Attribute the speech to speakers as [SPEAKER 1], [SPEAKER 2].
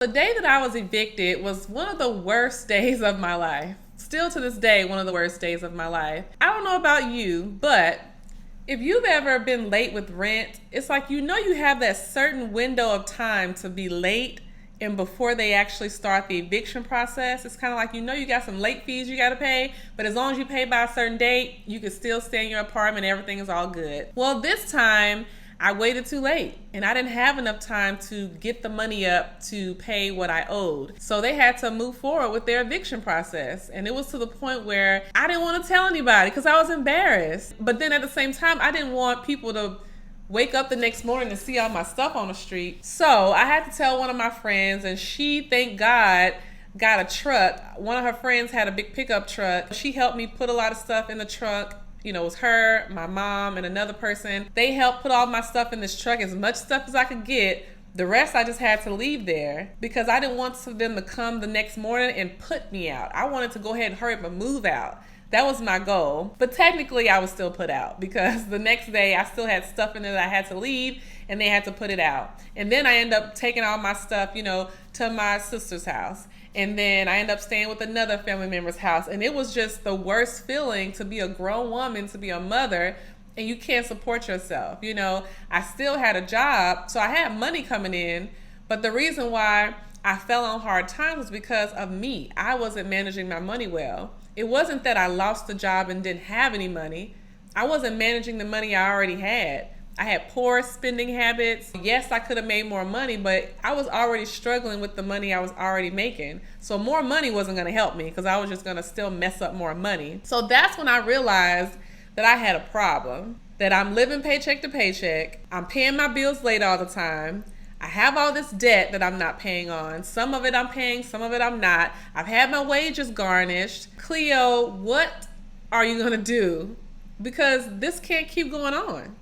[SPEAKER 1] The day that I was evicted was one of the worst days of my life. Still to this day, one of the worst days of my life. I don't know about you, but if you've ever been late with rent, it's like you have that certain window of time to be late and before they actually start the eviction process. It's kind of like you got some late fees you got to pay, but as long as you pay by a certain date, you can still stay in your apartment, everything is all good. Well, this time I waited too late and I didn't have enough time to get the money up to pay what I owed. So they had to move forward with their eviction process. And it was to the point where I didn't want to tell anybody because I was embarrassed. But then at the same time, I didn't want people to wake up the next morning and see all my stuff on the street. So I had to tell one of my friends, and she, thank God, got a truck. One of her friends had a big pickup truck. She helped me put a lot of stuff in the truck. It was her, my mom, and another person. They helped put all my stuff in this truck, as much stuff as I could get. The rest I just had to leave there because I didn't want them to come the next morning and put me out. I wanted to go ahead and hurry up and move out. That was my goal. But technically I was still put out because the next day I still had stuff in there that I had to leave and they had to put it out. And then I ended up taking all my stuff, to my sister's house. And then I ended up staying with another family member's house. And it was just the worst feeling to be a grown woman, to be a mother, and you can't support yourself. I still had a job, so I had money coming in. But the reason why I fell on hard times was because of me. I wasn't managing my money well. It wasn't that I lost the job and didn't have any money. I wasn't managing the money I already had. I had poor spending habits. Yes, I could have made more money, but I was already struggling with the money I was already making. So more money wasn't going to help me because I was just going to still mess up more money. So that's when I realized that I had a problem, that I'm living paycheck to paycheck. I'm paying my bills late all the time. I have all this debt that I'm not paying on. Some of it I'm paying, some of it I'm not. I've had my wages garnished. Cleo, what are you going to do? Because this can't keep going on.